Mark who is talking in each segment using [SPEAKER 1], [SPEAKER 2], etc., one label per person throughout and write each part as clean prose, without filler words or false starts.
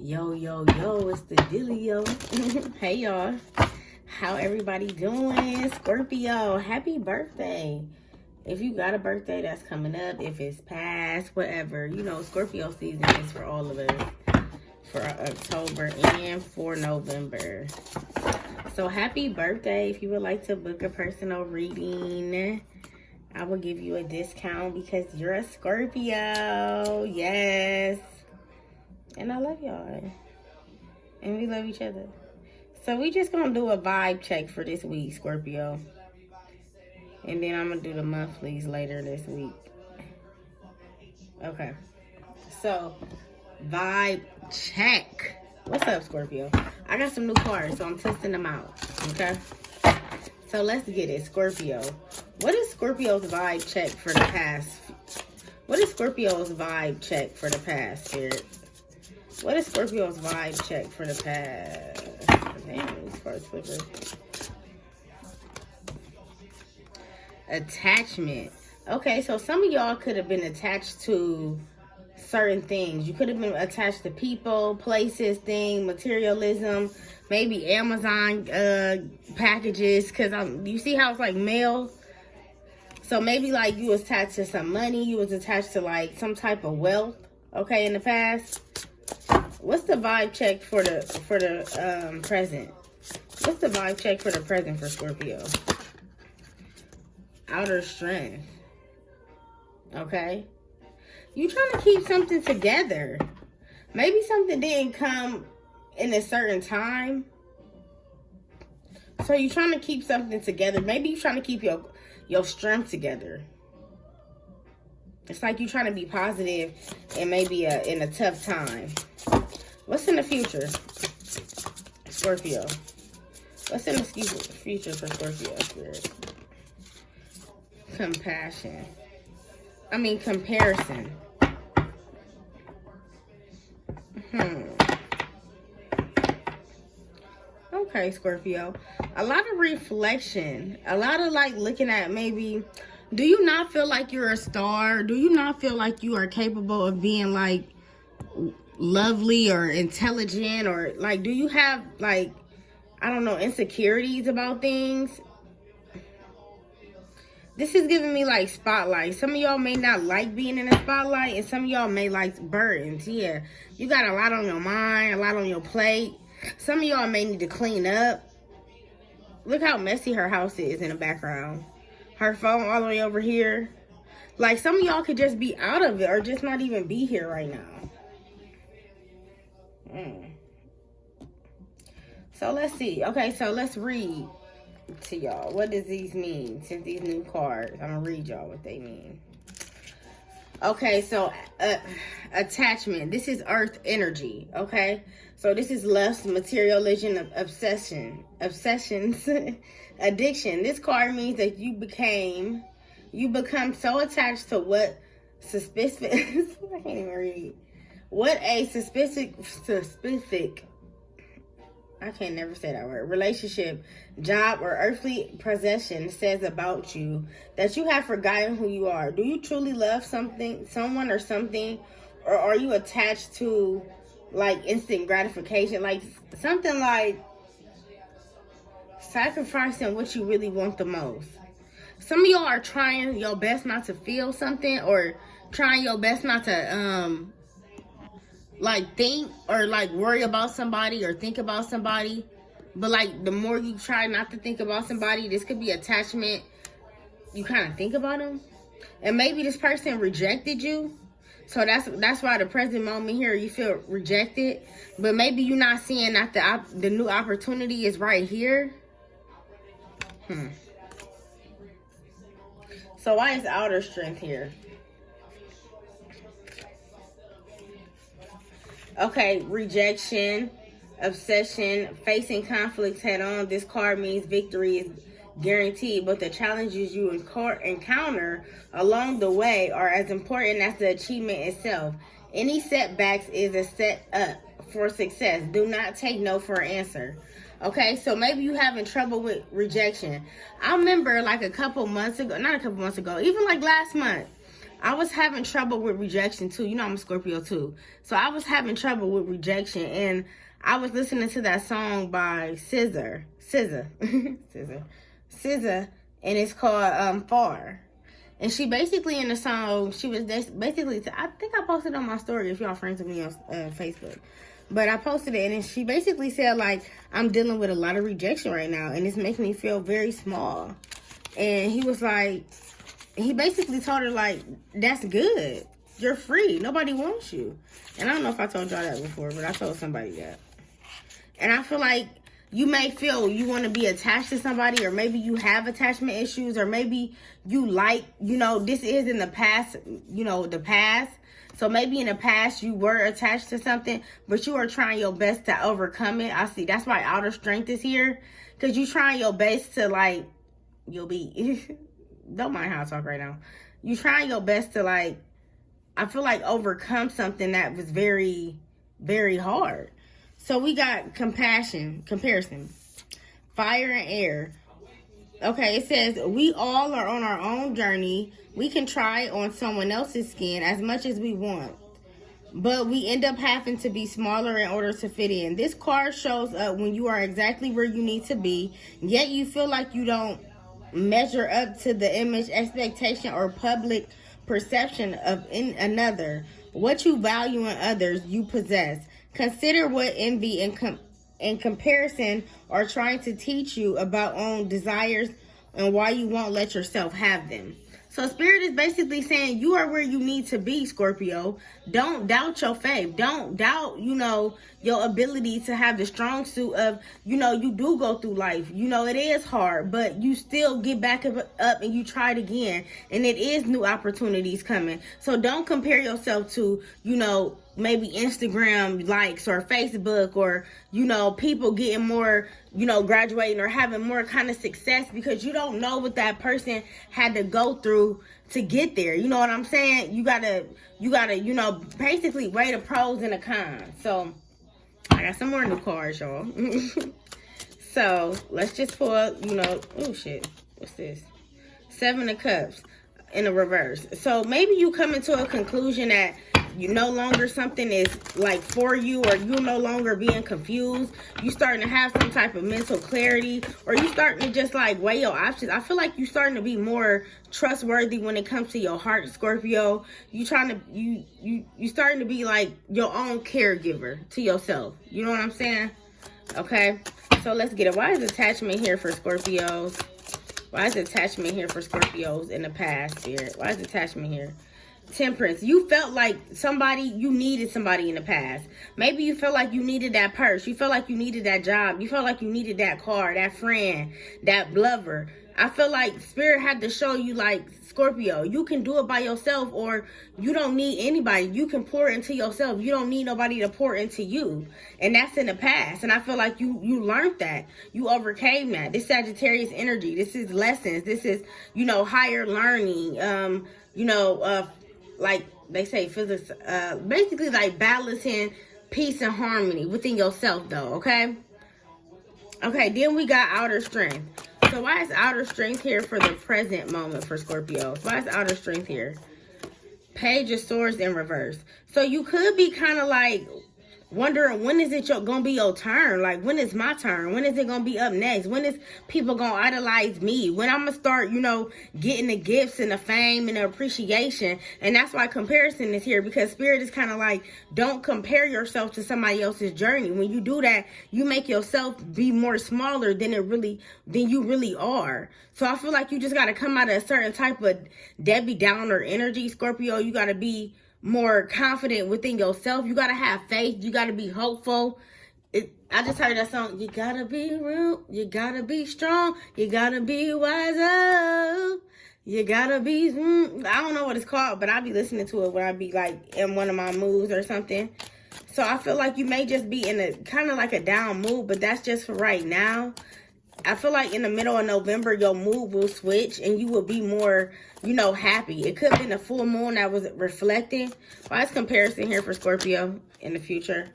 [SPEAKER 1] Yo, yo, yo, it's the dealio. Hey, y'all. How everybody doing? Scorpio, happy birthday. If you got a birthday that's coming up, if it's past, whatever, you know, Scorpio season is for all of us. For October and for November. So happy birthday. If you would like to book a personal reading, I will give you a discount because you're a Scorpio. Yes. And I love y'all. And we love each other. So we just gonna do a vibe check for this week, Scorpio. And then I'm gonna do the monthlies later this week. Okay. So, vibe check. What's up, Scorpio? I got some new cards, so I'm testing them out. Okay? So let's get it, Scorpio. What is Scorpio's vibe check for the past? What is Scorpio's vibe check for the past, Spirit? What is Scorpio's vibe check for the past? Damn, these cards flipper. Attachment. Okay, so some of y'all could have been attached to certain things. You could have been attached to people, places, things, materialism, maybe Amazon packages, because you see how it's like mail. So maybe like you was attached to some money, you was attached to like some type of wealth, okay, in the past. What's the vibe check for the present? What's the vibe check for the present for Scorpio? Outer strength. Okay? You trying to keep something together. Maybe something didn't come in a certain time. So you're trying to keep something together. Maybe you're trying to keep your strength together. It's like you're trying to be positive and maybe in a tough time. What's in the future, Scorpio? What's in the future for Scorpio, Spirit? Comparison. Okay, Scorpio. A lot of reflection. A lot of like looking at maybe, do you not feel like you're a star? Do you not feel like you are capable of being like lovely or intelligent? Or like, do you have like, I don't know, insecurities about things? This is giving me like spotlight. Some of y'all may not like being in the spotlight, and some of y'all may like burdens. Yeah, you got a lot on your mind, a lot on your plate. Some of y'all may need to clean up. Look how messy her house is in the background. Her phone all the way over here. Like some of y'all could just be out of it or just not even be here right now. So let's see. Okay, so let's read to y'all. What does these mean? Since these new cards, I'm gonna read y'all what they mean. Okay, so attachment. This is earth energy. Okay, so this is lust, materialism, obsessions, addiction. This card means that you become so attached to what suspicious. I can't even read. What a specific. I can never say that word. Relationship, job, or earthly possession says about you that you have forgotten who you are. Do you truly love someone or something? Or are you attached to like instant gratification? Like something like sacrificing what you really want the most. Some of y'all are trying your best not to feel something, or trying your best not to like think or like worry about somebody or think about somebody. But like the more you try not to think about somebody, this could be attachment. You kind of think about them, and maybe this person rejected you. So that's why the present moment here you feel rejected. But maybe you're not seeing that the new opportunity is right here. So why is outer strength here? Okay, rejection, obsession, facing conflicts head on. This card means victory is guaranteed, but the challenges you encounter along the way are as important as the achievement itself. Any setbacks is a set up for success. Do not take no for an answer. Okay, so maybe you having trouble with rejection. I remember like a couple months ago, not a couple months ago, even like last month, I was having trouble with rejection too. You know I'm a Scorpio too. So I was having trouble with rejection, and I was listening to that song by SZA, and it's called Far. And she basically in the song, she was basically, I think I posted on my story if y'all friends with me on Facebook. But I posted it, and she basically said, like, I'm dealing with a lot of rejection right now, and it's making me feel very small. And he was like, he basically told her, like, that's good. You're free. Nobody wants you. And I don't know if I told y'all that before, but I told somebody that. And I feel like you may feel you want to be attached to somebody, or maybe you have attachment issues, or maybe you like, you know, this is in the past, you know, the past. So maybe in the past you were attached to something, but you are trying your best to overcome it. I see. That's why outer strength is here. Because you trying your best to, like, you'll be, don't mind how I talk right now. You trying your best to, like, I feel like overcome something that was very, very hard. So we got comparison, fire and air. Okay, it says, we all are on our own journey. We can try on someone else's skin as much as we want, but we end up having to be smaller in order to fit in. This card shows up when you are exactly where you need to be, yet you feel like you don't measure up to the image, expectation, or public perception of another. What you value in others, you possess. Consider what envy and comparison are trying to teach you about own desires and why you won't let yourself have them. So Spirit is basically saying you are where you need to be, Scorpio. Don't doubt your faith. Don't doubt, you know, your ability to have the strong suit of, you know, you do go through life. You know, it is hard, but you still get back up and you try it again. And it is new opportunities coming. So don't compare yourself to, you know, maybe Instagram likes or Facebook, or, you know, people getting more, you know, graduating or having more kind of success, because you don't know what that person had to go through to get there. You know what I'm saying? You gotta, you know, basically weigh the pros and the cons. So I got some more new cards, y'all. So let's just pull, you know, oh shit, what's this? 7 of Cups in the reverse. So maybe you come into a conclusion that you no longer something is like for you, or you no longer being confused. You starting to have some type of mental clarity, or you starting to just like weigh your options. I feel like you starting to be more trustworthy when it comes to your heart, Scorpio. You trying to you starting to be like your own caregiver to yourself. You know what I'm saying? Okay. So let's get it. Why is attachment here for Scorpios? Why is attachment here for Scorpios in the past, Spirit? Why is attachment here? Temperance. You felt like you needed somebody in the past. Maybe you felt like you needed that purse. You felt like you needed that job. You felt like you needed that car, that friend, that lover. I feel like Spirit had to show you, like, Scorpio, you can do it by yourself, or you don't need anybody. You can pour into yourself. You don't need nobody to pour into you. And that's in the past. And I feel like you learned that. You overcame that. This Sagittarius energy. This is lessons. This is, you know, higher learning. You know, like they say, physics, basically like balancing peace and harmony within yourself, though, okay? Okay, then we got outer strength. So why is outer strength here for the present moment for Scorpios? Why is outer strength here? Page of Swords in reverse. So you could be kind of like wondering, when is it gonna be your turn? Like, when is my turn? When is it gonna be up next? When is people gonna idolize me? When I'm gonna start, you know, getting the gifts and the fame and the appreciation? And that's why comparison is here, because Spirit is kind of like, don't compare yourself to somebody else's journey. When you do that, you make yourself be more smaller than you really are. So I feel like you just gotta come out of a certain type of Debbie Downer energy, Scorpio. You gotta be more confident within yourself. You gotta have faith. You gotta be hopeful. I just heard that song. You gotta be real. You gotta be strong. You gotta be wiser. You gotta be. I don't know what it's called, but I be listening to it when I be like in one of my moods or something. So I feel like you may just be in a kind of like a down mood, but that's just for right now. I feel like in the middle of November, your mood will switch and you will be more, you know, happy. It could have been a full moon that was reflecting. Why is comparison here for Scorpio in the future?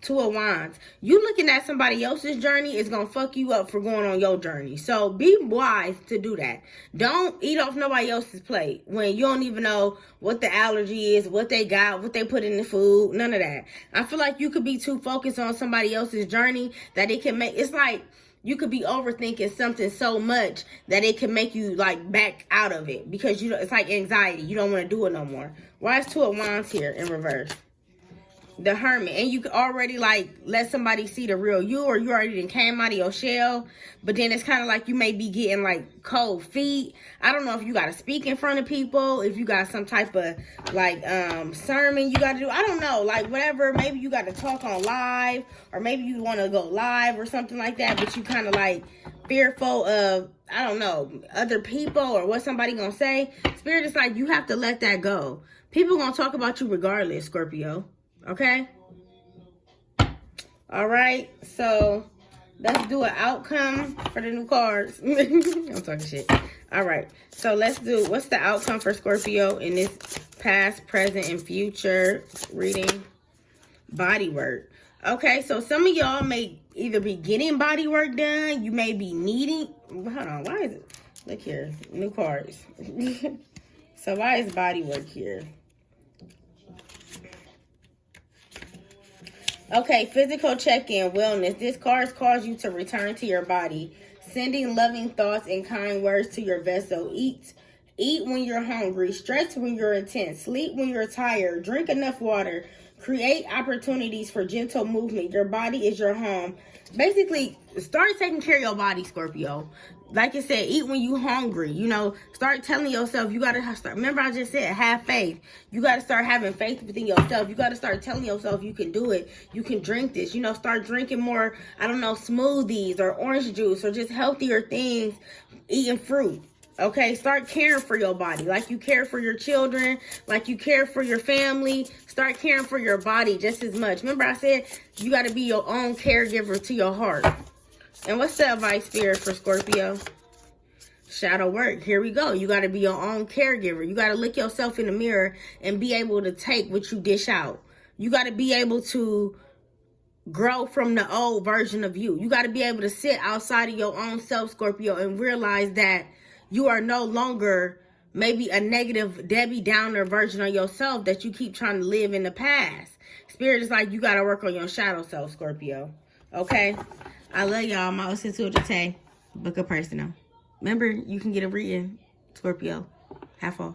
[SPEAKER 1] Two of Wands. You looking at somebody else's journey is going to fuck you up for going on your journey. So be wise to do that. Don't eat off nobody else's plate when you don't even know what the allergy is, what they got, what they put in the food, none of that. I feel like you could be too focused on somebody else's journey that it can make, it's like you could be overthinking something so much that it can make you like back out of it because you it's like anxiety. You don't want to do it no more. Why is Two of Wands here in reverse? The Hermit. And you could already like let somebody see the real you, or you already done came out of your shell, but then it's kind of like you may be getting like cold feet. I don't know if you got to speak in front of people, if you got some type of like sermon you got to do. I don't know, like whatever. Maybe you got to talk on live, or maybe you want to go live or something like that, but you kind of like fearful of, I don't know, other people or what somebody gonna say. Spirit is like, you have to let that go. People gonna talk about you regardless, Scorpio. Okay? All right. So, let's do an outcome for the new cards. I'm talking shit. All right. So, let's do, what's the outcome for Scorpio in this past, present, and future reading? Body work. Okay. So, some of y'all may either be getting body work done. You may be needing. Hold on. Why is it? Look here. New cards. So, why is body work here? Okay, physical check-in, wellness. This card calls you to return to your body, sending loving thoughts and kind words to your vessel. Eat when you're hungry, stretch when you're intense, sleep when you're tired, drink enough water, create opportunities for gentle movement. Your body is your home. Basically, start taking care of your body, Scorpio. Like I said, eat when you hungry. You know, start telling yourself, you got to start. Remember, I just said, have faith. You got to start having faith within yourself. You got to start telling yourself you can do it. You can drink this. You know, start drinking more, I don't know, smoothies or orange juice or just healthier things, eating fruit. Okay, start caring for your body like you care for your children, like you care for your family. Start caring for your body just as much. Remember, I said you got to be your own caregiver to your heart. And what's the advice, Spirit, for Scorpio? Shadow work. Here we go. You got to be your own caregiver. You got to look yourself in the mirror and be able to take what you dish out. You got to be able to grow from the old version of you. You got to be able to sit outside of your own self, Scorpio, and realize that you are no longer maybe a negative Debbie Downer version of yourself that you keep trying to live in the past. Spirit is like, you got to work on your shadow self, Scorpio. Okay? I love y'all. My Ositude Book of Personal. Remember, you can get a reading, Scorpio. Half off.